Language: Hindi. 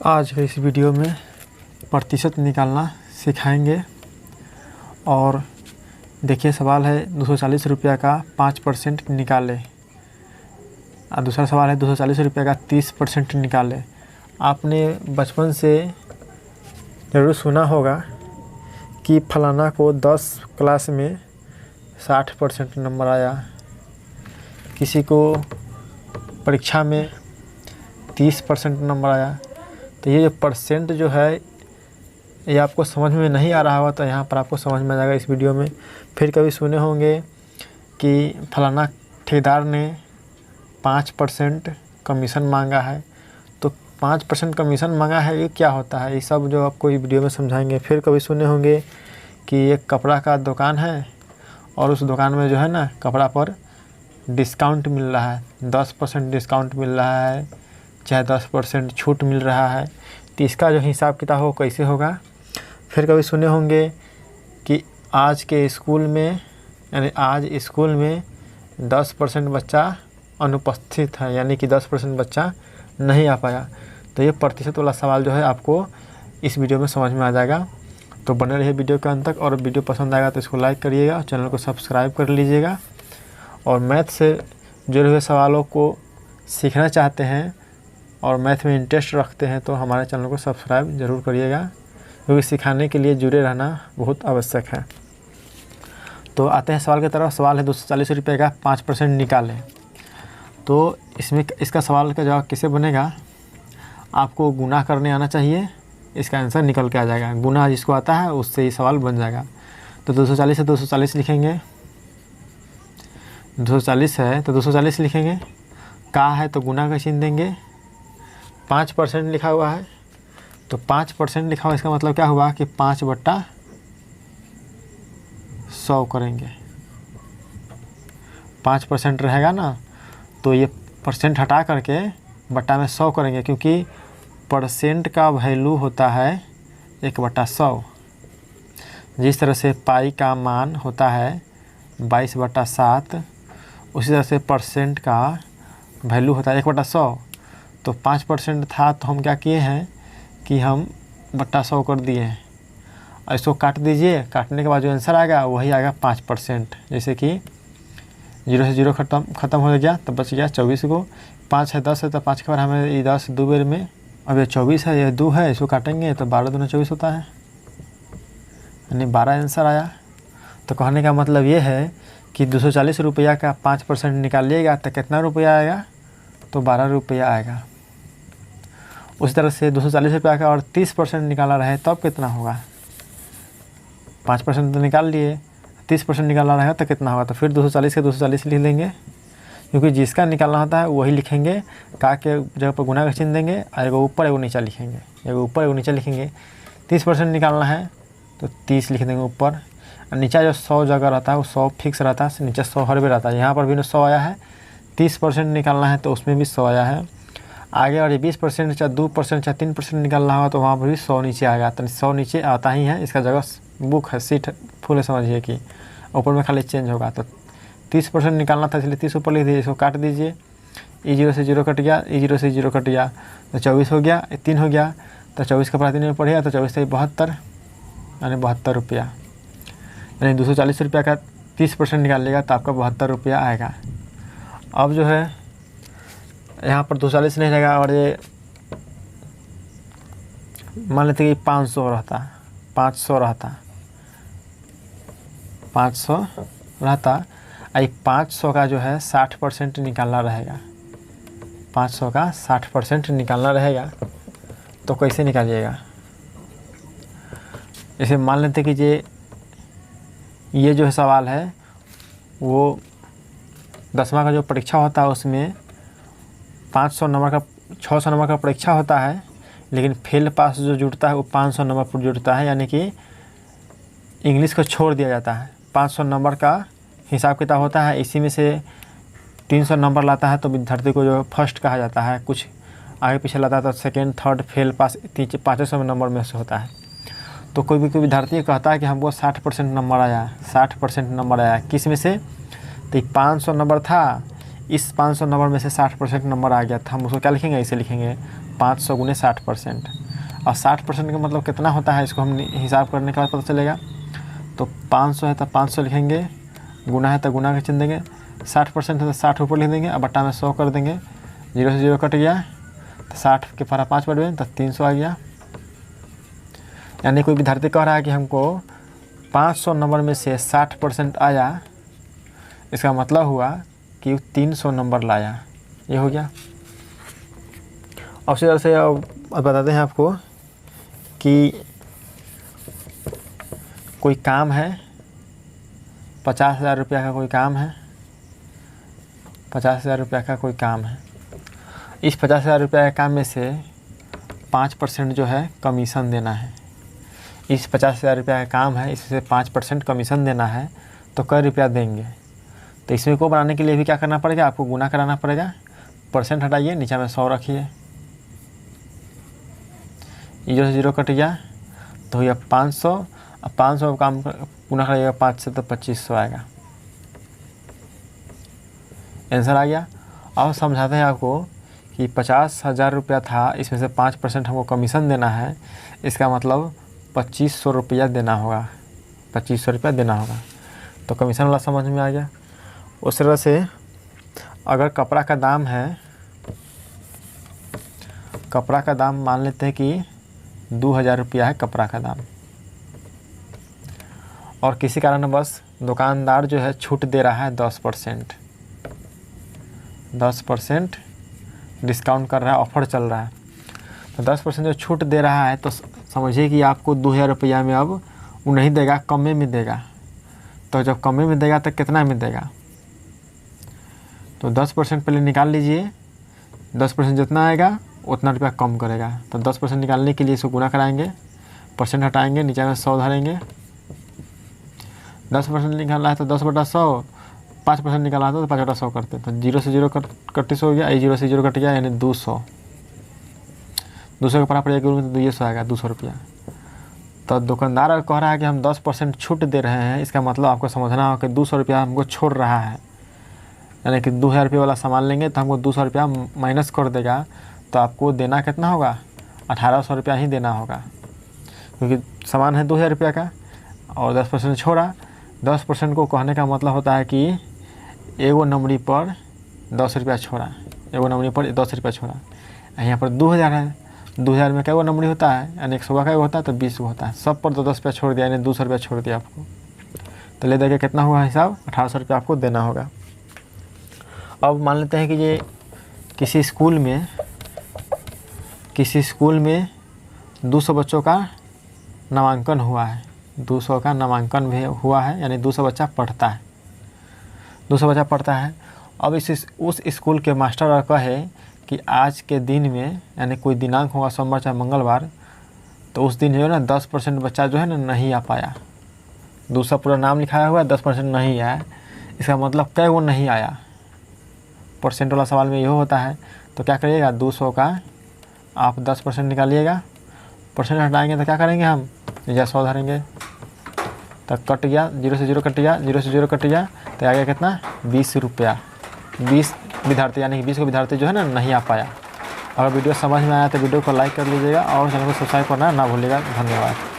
आज के इस वीडियो में प्रतिशत निकालना सिखाएंगे। और देखिए सवाल है 240 रुपये का 5% निकाले। और दूसरा सवाल है 240 रुपये का 30% निकाले। आपने बचपन से ज़रूर सुना होगा कि फलाना को 10 क्लास में 60% नंबर आया, किसी को परीक्षा में 30% नंबर आया। तो ये जो परसेंट जो है ये आपको समझ में नहीं आ रहा होगा, तो यहाँ पर आपको समझ में आ जाएगा इस वीडियो में। फिर कभी सुने होंगे कि फलाना ठेकेदार ने 5% कमीशन मांगा है। तो 5% कमीशन मांगा है, ये क्या होता है, ये सब जो आपको इस वीडियो में समझाएंगे। फिर कभी सुने होंगे कि एक कपड़ा का दुकान है और उस दुकान में जो है ना कपड़ा पर डिस्काउंट मिल रहा है, 10% डिस्काउंट मिल रहा है, चाहे 10% छूट मिल रहा है। तो इसका जो हिसाब किताब हो कैसे होगा। फिर कभी सुने होंगे कि आज के स्कूल में यानी आज स्कूल में 10% बच्चा अनुपस्थित है, यानी कि 10% बच्चा नहीं आ पाया। तो ये प्रतिशत वाला सवाल जो है आपको इस वीडियो में समझ में आ जाएगा। तो बने रहिए वीडियो के अंत तक। और वीडियो पसंद आएगा तो इसको लाइक करिएगा, चैनल को सब्सक्राइब कर लीजिएगा। और मैथ से जुड़े हुए सवालों को सीखना चाहते हैं और मैथ में इंटरेस्ट रखते हैं तो हमारे चैनल को सब्सक्राइब ज़रूर करिएगा, क्योंकि सिखाने के लिए जुड़े रहना बहुत आवश्यक है। तो आते हैं सवाल की तरफ। सवाल है 240 रुपये का 5% निकालें। तो इसमें इसका सवाल का जवाब कैसे बनेगा, आपको गुना करने आना चाहिए, इसका आंसर निकल के आ जाएगा। गुना जिसको आता है उससे ही सवाल बन जाएगा। तो 240 है 240 लिखेंगे, 240 है तो 240 लिखेंगे। का है तो गुना का चिन्ह देंगे। 5% लिखा हुआ है तो 5% लिखा हुआ, इसका मतलब क्या हुआ कि 5/100 करेंगे। 5% रहेगा ना, तो ये परसेंट हटा करके बट्टा में 100 करेंगे, क्योंकि परसेंट का वैल्यू होता है 1/100। जिस तरह से पाई का मान होता है 22/7, उसी तरह से परसेंट का वैल्यू होता है 1/100। तो 5% था तो हम क्या किए हैं कि हम बट्टा 100 कर दिए हैं। और इसको काट दीजिए, काटने के बाद जो आंसर आएगा वही आएगा 5%। जैसे कि 0 से 0 ख़त्म हो गया तो बच गया 24 को। 5 है 10 है तो 5 के बाद हमें ये 10 दो बेर में, अब ये 24 है, ये 2 है, इसको काटेंगे तो 12 दूना 24 होता है, यानी 12 आंसर आया। तो कहने का मतलब ये है कि 240 रुपया का 5% निकालिएगा तो कितना रुपया आएगा, तो 12 रुपया आएगा। उसी तरह से 240 रुपया का और 30% निकाला रहे तब कितना होगा। 5% तो निकाल लिए, 30% निकालना रहेगा तो कितना होगा। तो फिर 240 के 240 लिख लेंगे, क्योंकि जिसका निकालना होता है वही लिखेंगे। का के जगह पर गुना का चिन्ह देंगे और एगो ऊपर एगो नीचा लिखेंगे, एगो ऊपर एगो नीचा लिखेंगे। 30% निकालना है तो 30 लिख देंगे ऊपर। और नीचा जो 100 जगह रहता है वो 100 फिक्स रहता है, नीचे 100 हर भी रहता है। यहाँ पर भी 100 आया है। 30% निकालना है तो उसमें भी 100 आया है। आगे और ये 20% चाहे 2% चाहे 3% निकालना होगा तो वहाँ पर भी 100 नीचे आएगा। तो 100 नीचे आता ही है, इसका जगह बुक है, सीट फुल है, समझिए कि ऊपर में खाली चेंज होगा। तो 30% निकालना था इसलिए 30 ऊपर लिख दीजिए, इसको काट दीजिए। ई 0 से 0 कट गया, ई 0 से 0 कट गया तो 24 हो गया, 3 हो गया। तो 24 का प्रातिनिध्य में पढ़ेगा तो 24 से 72, यानी 72 रुपया। यानी 240 रुपया का 30% निकालिएगा तो आपका 72 रुपया आएगा। अब जो है यहाँ पर 240 नहीं रहेगा और ये मान लेते कि 500 रहता, 500 रहता, 500 रहता। आई 500 का जो है 60% निकालना रहेगा। 500 का 60% निकालना रहेगा तो कैसे निकालिएगा। जैसे मान लेते कि ये जो है सवाल है वो 10वां का जो परीक्षा होता है उसमें 500 नंबर का 600 नंबर का परीक्षा होता है, लेकिन फेल पास जो जुड़ता है वो 500 नंबर पर जुड़ता है। यानी कि इंग्लिश को छोड़ दिया जाता है। 500 नंबर का हिसाब किताब होता है, इसी में से 300 नंबर लाता है तो विद्यार्थी को जो फर्स्ट कहा जाता है। कुछ आगे पीछे लाता है तो second, third, fail pass 500 number में से होता है। तो कोई विद्यार्थी कहता है कि हमको 60% नंबर आया, 60% नंबर आया, किस में से, तो 500 नंबर था, इस 500 नंबर में से 60% नंबर आ गया था। हम उसको क्या लिखेंगे, इसे लिखेंगे 500 गुने 60%। और 60% का मतलब कितना होता है, इसको हम हिसाब करने के बाद पता चलेगा। तो 500 है तो 500 लिखेंगे, गुना है तो गुना का चिन्ह देंगे, 60% है तो 60 ऊपर लिख देंगे और बट्टा में 100 कर देंगे। 0 से 0 कट गया तो 60 के परा 5 बढ़ गए तो 300 आ गया। यानी कोई विद्यार्थी कह रहा है कि हमको 500 नंबर में से 60% आया, इसका मतलब हुआ कि 300 नंबर लाया। ये हो गया। अब उसी तरह से अब बताते हैं आपको कि कोई काम है, 50,000 रुपया का कोई काम है, 50,000 रुपया का कोई काम है। इस 50,000 रुपया के काम में से 5% जो है कमीशन देना है। इस 50,000 रुपया का काम है, इससे 5% कमीशन देना है, तो कै रुपया देंगे। तो इसमें को बनाने के लिए भी क्या करना पड़ेगा, आपको गुना कराना पड़ेगा। परसेंट हटाइए, नीचे में 100 रखिए, 0 से 0 कट गया तो भैया 500। अब 500 काम गुना करिएगा 5 से तो 2500 आएगा। आंसर आ गया। अब समझाते हैं आपको कि 50,000 रुपया था, इसमें से 5% हमको कमीशन देना है, इसका मतलब 2500 रुपया देना होगा, 2500 रुपया देना होगा। तो कमीशन वाला समझ में आ गया। उस तरह से अगर कपड़ा का दाम है, कपड़ा का दाम मान लेते हैं कि 2000 रुपया है कपड़ा का दाम, और किसी कारणवश दुकानदार जो है छूट दे रहा है 10%, 10% डिस्काउंट कर रहा है, ऑफ़र चल रहा है। तो 10% जो छूट दे रहा है तो समझिए कि आपको 2000 रुपया में अब वो नहीं देगा, कम में देगा। तो जब कम में देगा तो कितना में देगा, तो 10% पहले निकाल लीजिए, 10% जितना आएगा उतना रुपया कम करेगा। तो 10% निकालने के लिए इसको गुना कराएंगे, परसेंट हटाएंगे, नीचे में 100 धरेंगे। 10% निकालना है तो 10/100, 5% निकालना है तो 5/100 करते। तो 0 से 0 कट हो गया, 0 से 0 कट गया, यानी 200। 200 के बराबर एक तो 200 आएगा, 200 रुपया। तो दुकानदार अगर कह रहा है कि हम 10% छूट दे रहे हैं, इसका मतलब आपको समझना होगा कि 200 रुपया हमको छोड़ रहा है। यानी कि 2000 रुपये वाला सामान लेंगे तो हमको 200 रुपया माइनस कर देगा, तो आपको देना कितना होगा, 1800 रुपया ही देना होगा, क्योंकि सामान है 2000 रुपया का और 10% छोड़ा। 10% को कहने का मतलब होता है कि एगो नंबरी पर 10 रुपया छोड़ा, एगो नंबरी पर 10 रुपया छोड़ा। यहाँ पर 2000 है, 2000 में क्या वो नंबरी होता है, यानी 100 का होता है तो 20 होता है, सब पर तो 10 रुपया छोड़ दिया, यानी 200 रुपया छोड़ दिया आपको। तो ले देखिए कितना हुआ हिसाब, 1800 रुपया आपको देना होगा। अब मान लेते हैं कि ये किसी स्कूल में 200 बच्चों का नामांकन हुआ है, 200 का नामांकन भी हुआ है, यानी 200 बच्चा पढ़ता है, 200 बच्चा पढ़ता है। अब उस स्कूल के मास्टर कहे कि आज के दिन में, यानी कोई दिनांक होगा सोमवार चाहे मंगलवार, तो उस दिन जो है ना 10% बच्चा जो है ना नहीं आ पाया। 200 पूरा नाम लिखाया हुआ है, 10% नहीं आया, इसका मतलब क्या वो नहीं आया। परसेंट वाला सवाल में यही होता है। तो क्या करिएगा, 200 का आप 10% निकालिएगा, परसेंट हटाएंगे तो क्या करेंगे हम, या 100 धरेंगे, तो कट गया, 0 से 0 कट गया, 0 से 0 कट गया, तो आ गया कितना, 20 रुपया। 20 विद्यार्थी, यानी कि 20 को विद्यार्थी जो है ना नहीं आ पाया। अगर वीडियो समझ में आया तो वीडियो को लाइक कर लीजिएगा और चैनल को सब्सक्राइब करना ना भूलिएगा। धन्यवाद।